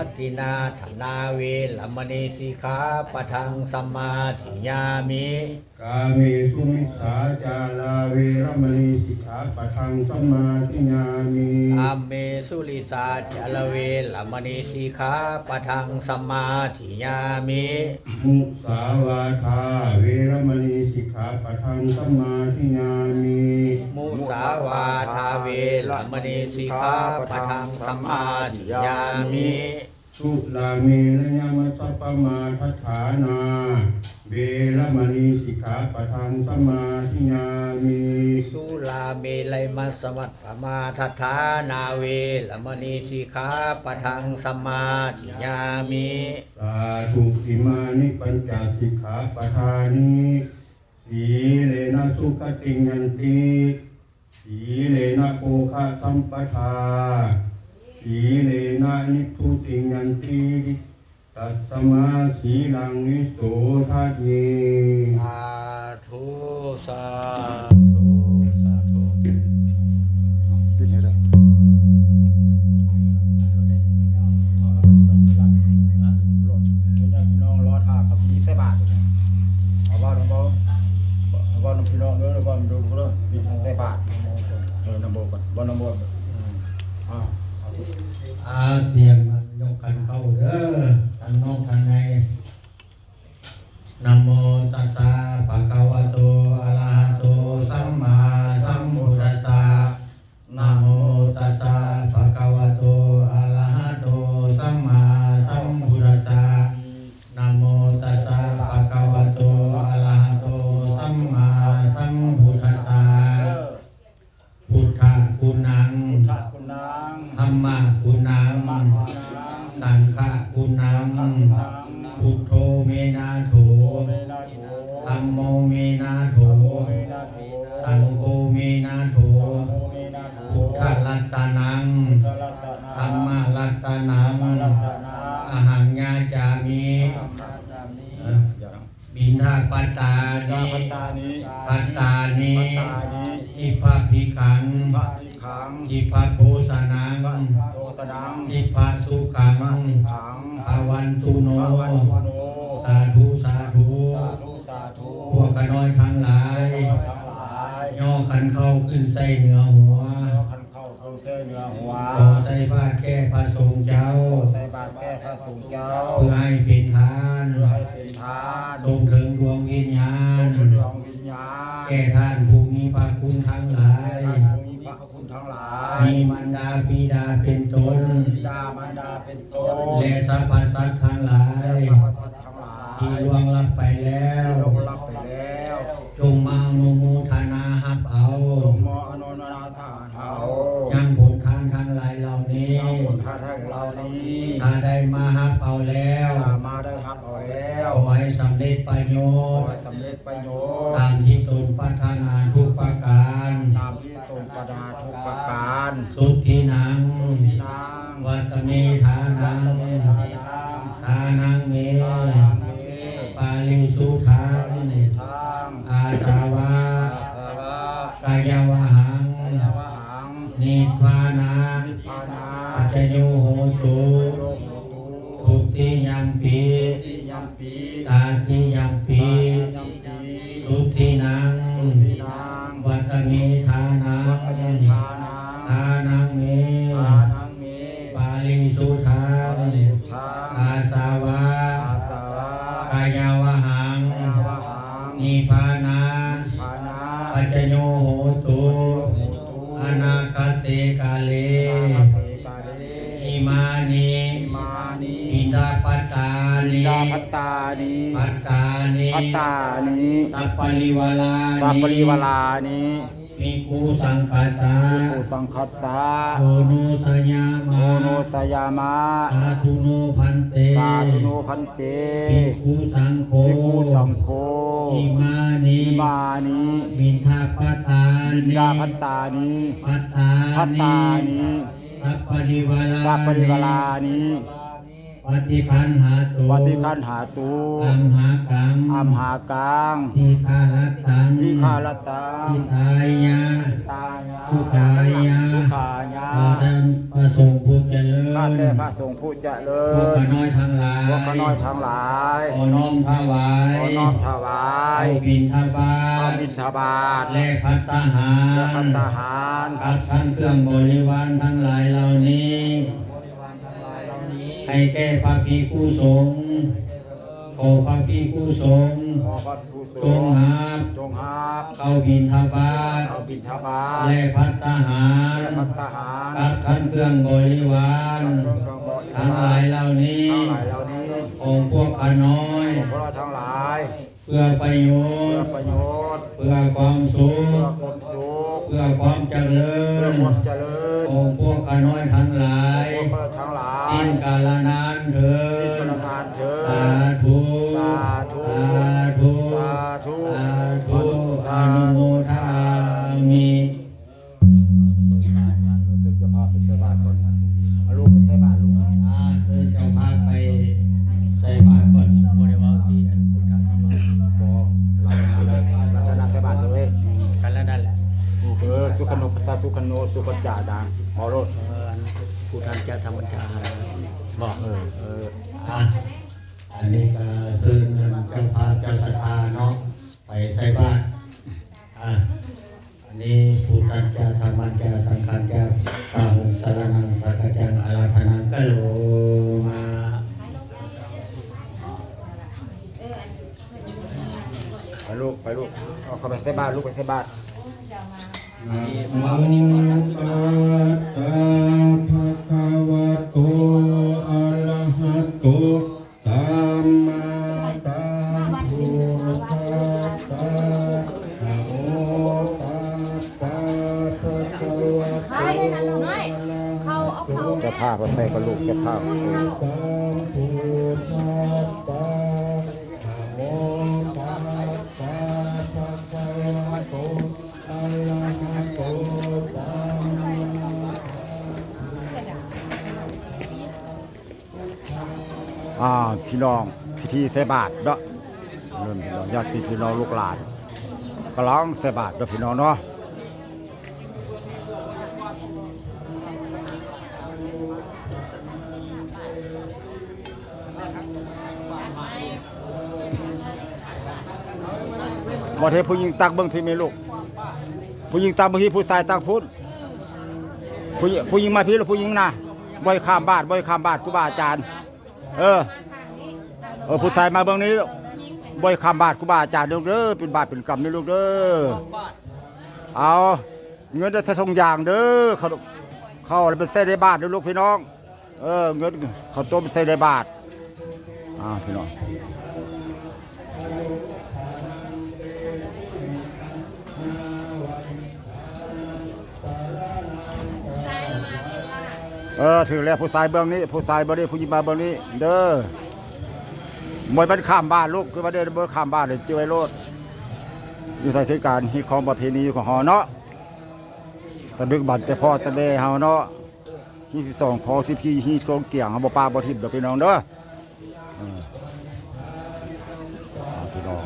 มัตตินาธนาเวรมณีสิกขาปะทังสัมมาทิยามิกาเมสุมิสาจาลาเวรมณีสิกขาปะทังสัมมาทิฏฐามิอาเมสุลิสาจาลเวรมณีสิกขาปะทังสัมมาทิยามิมุสาวาทาเวรมณีสิกขาปะทังสัมมาทิฏฐามิมุสาวาทาเวรมณีสิกขาปะทังสัมมาทิยามิสุลาเมรยมัสสปมาทัฏฐานาเวรมณีสิกขาปะทังสัมมาทิฏฐามิสุลาเมลัยมัสสมัตปมาทัฏฐานาเวรมณีสิกขาปะทังสัมมาทิยามิสาธุอิมานิปัญจสิกขาปทานิสีเลนะสุขติยันติสีเลนะโภคะสัมปทาสีเลนะนิพพุติยันติตัสสมาสีลังนิโสทัจเยสาธุสาธุสาธุปิดเลยเด้อพี่น้องรอท่าครับมีใส่บาตรเอาว่าน้องเขาเอาว่าน้องพี่น้องเด้อเอาว่าดูเด้อมีใส่บาตรนโมก่อนบ่นโมเตรียมยกกันเข้าเด้อทางนอกทางในนะโมตัสสะภะคะวะโตอะระหะโตสัมมาสัมพุทธัสสะนะโมตัสสะภะคะวะโตอะระหะโตสัมมาสัมพุทธัสสะนะโมตัสสะภะคะวะโตอะระหะโตสัมมาสัมพุทธัสสะพุทธะคุณังธัมมะคุณังสังฆะคุณังพุทโธเมนะโถธัมโมเมนะโถสังโฆเมนะโถพุทธรัตนังธัมมะรัตนังอหังญาจามิบิณฑปัตตานิปัตตานิอิภะภิขังอิภะโภสนังอิภะสุขังภวันตุโนสาธุสาธุพวกกันน้อยทั้งหลายย่อขันเข้าขึ้นใส่เหนือหัวขอใส่บาตรแก้พระสงฆ์เจ้าเพื่อให้เป็นทานส่งถึงดวงวิญญาณแก่ท่านผู้มีพระคุณทั้งหลายมีมารดาบิดาเป็นตนและสรรพสัตว์ทั้งหลายที่ล่วงลับไปแล้วจงมาโนโมทนาฮับเอายังผลทานทั้งหลายเหล่านี้ถ้าได้มาฮับเอาแล้วขอให้สำเร็จประโยชน์ตามที่ตนปรารถนาทุกประการสุทธินังวัตเมธานังทานังเมปาลิสุทังอาสาวะกายวหังนิพพานาปัจจโยโหตุทุติยัมปิตาติยัมปิสุทธินังวัตเมธานังทานังเมปาลิสุทังอาสาวะกายวหังนิพพานาปัจจโยโหตุอนาคเตกาเลอิมานิอิดาปัตตานิปัตตานิสัพพลิวลานิภิกขุสังคัสสะโอโนสยามะสาธุโนพันเตภิกขุสังโฆอิมานิบิณฑปัตตานิปัตตานิสัพพลิวลานิปฏิคันหาตุอัมหากังทิคาลตังทิทายะทุกขายะขอท่านประสงค์ผู้เจริญ ทแด่พระสงฆ์ผู้เจริ พวก ญ ข้าน้อยทั้งหลาย พวกข้าน้อยทั้งหลาย ขอน้อมถวาย ขอน้อมถวาย เอาบิณฑบา เอา ต บิณฑบาต และภัตตาหา และภัต ร ตาหาร กับทั้งเครื่องบริวารทั้งหลายเหล่านี้ ให้แก่พระภิกษุสงฆ์ขอพระภิกษุสงฆ์ ขอพระผู้ทร จง ง หาบ จงหาบ เข้าบิณฑบาต เอาบิณฑบาต และภัตตาหาร และภัตตาหาร กับทั้งเครื่องบริวาร เครื่องบริวาร ทั้งหลายเหล่านี้ ทั้งหลายเหล่านี้ ของพวกข้าน้อย ของพวกเราทั้งหลาย เพื่อประโย เพื่อ ชน์ ประโยชน์ เพื่อความสุข เพื่อความสุข เพื่อความเจริ เพื่อ ญ ความเจริญ ของพวกข้าน้อยทั้งหลาย พวกเราทั้งหลาย สิ้นกาลนานเถิ ที่ ด พลังงานเชิ สา ญ ธุ สาธุ สาธุ สาธุ สาธุอนุโมทามิ จะพาไปใส่บาตรก่อนเอาลูกไปใส่บาตรลูก เดินเจ้าพาไปใส่บาตรก่อนบริวารที่อันพุทธธรรม บอกเราจะนั่งใส่บาตรเลย กันแล้วนั่นแหละ สุขโนภาษาสุขโนสุขจาดาหมอโรด ผู้ท่านจะทำบัญชาบอก เออ อันนี้ก็ซึ่งเจ้าพาเจ้าศรัทธาเนาะไปใส่บาตรอันนี้ผู้ท่านจะทำบัญชาสังฆาจะพระหุสารนังสักกจังอาราธนังกะโลมา ไปลูกเอาเข้าไปใส่บาตรลูกไปใส่บาตร นะโมตัสสะภะคะวะโตอะระหะโตสัมมาสัมพุทธัสสะนะโมตัสสะภะคะวะโตอะระหะโต จะพาไปใส่กับลูกจะพาไปใส่ สัมพุทธัสสะนะโมตัสสะภะคะวะโตอะระหะโตสัมมา พี่น้องพิธีใส่บาตรเนาะเริ่มพี่น้องญาติพี่น้องลูกหลานก็ร้องใส่บาตรเด้อพี่น้องเนาะบ่เทผู้หญิงตักเบิ่งพี่แม่ลูกผู้หญิงตักเบิ่งพี่ผู้ชายตักพุทธผู้หญิงมาพี่หรือผู้หญิงนะบ่อยข้ามบาทครูบาอาจารย์ผู้ชายมาเบิ่งนี้บ่อยข้ามบาทครูบาอาจารย์ลูกเด้อเป็นบาทเป็นกรรมนี่ลูกเด้อเอาเงินได้ใส่ทงยางเด้อเข้าแล้วเป็นใส่ในบาทเด้อลูกพี่น้องเงินเขาต้มใส่ในบาทพี่น้องถือแล้วผู้ชายเบื้องนี้ผู้ชายเบื้องนี้ผู้หญิงมาเบื้องนี้เด้อมวยมันข้ามบ้านลูกคือมาเดินเบื้องข้ามบ้านเลยเจอไอ้โลดอยู่ใส่คือการฮีของประเพณีของเฮาเนาะแต่ดึกบัตรแต่พ่อแต่แม่เฮาเนาะที่12พอ14ฮีของเกี่ยงเฮาบ่ปลาบ่ทิพย์เด้อพี่น้องเด้อพี่น้อง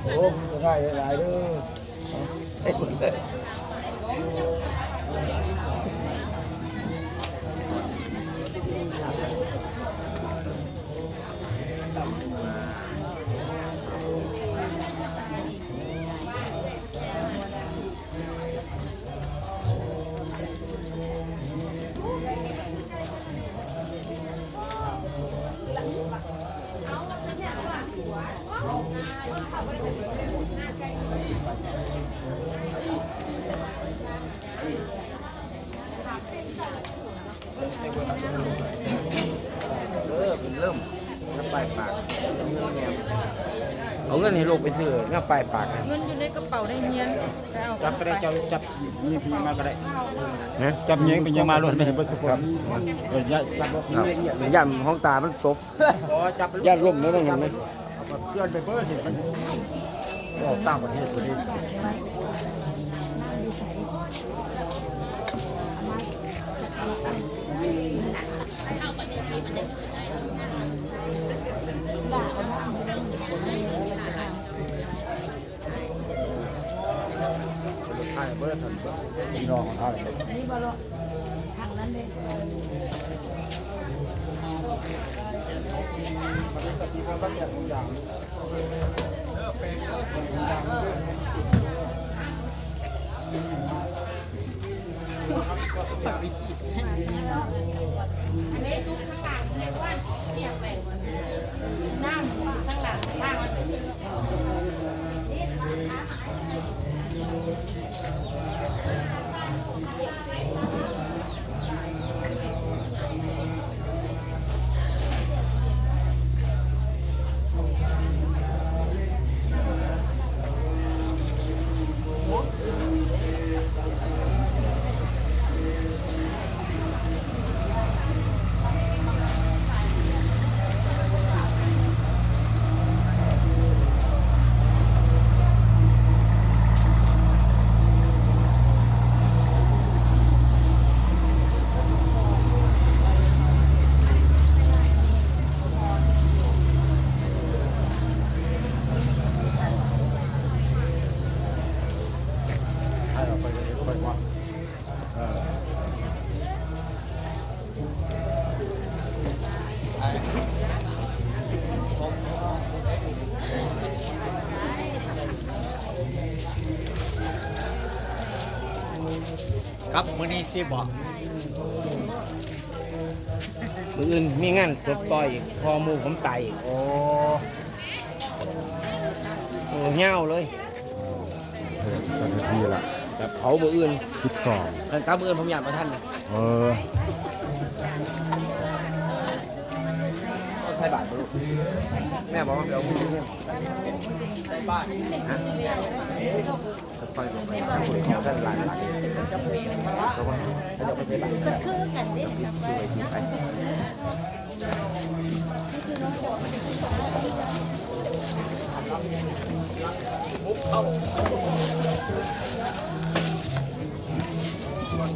โอ้จะได้หลายเด้อใส่หมดเลย นให้ลูกไปซื้อเนื้อปลายปาก เงินอยู่ในกระเป๋าได้เงี้ยไปเอา จับก็ได้จับมีพีมาก็ได้ นะจับเงี้ยงเป็นยังมาล้วนไม่เห็นประสบครับจับ ย่ำห้องตามันตกจับย่ำล่มแล้วต้องทำไหม เพื่อนไปเบอร์เห็นมันออกต่างประเทศพอดี ใช่เบอร์สันพี่น้องของเขาเลย นี่บอลทางนั้นเลย ให้เราไปเลยไปว่า ครับมื้อนี้สิบอกมื้ออื่นมีงานศพต่อยพอหมู่ผมตายอีก โอ้ โอ้เหี่ยวเลย จันทีละ แต่เผามื้ออื่น 12 กันกลับมื้ออื่นผมอยากมาท่านนะ เออ ใส่บาตรบ่ลูกแม่บอกว่าเดี๋ยวมื้อนี้ใส่บาตรฮะไปบอกไปทางคนเขาท่านหลานเขาว่าเขาจะไปใส่บาตร คือกันเด็กกับไป ไป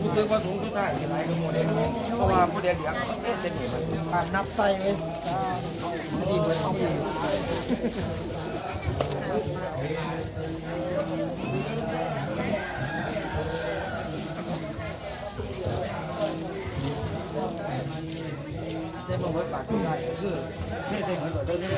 รู้สึกว่าสูงสุดท้ายที่ไรก็โมเดลเพราะว่าโมเดลเหลืองเต็มที่มันการนับไส้เลยดีเหมือนเอาอยู่เต็มหมดปากที่ได้คือเต็มหมดเลยนี่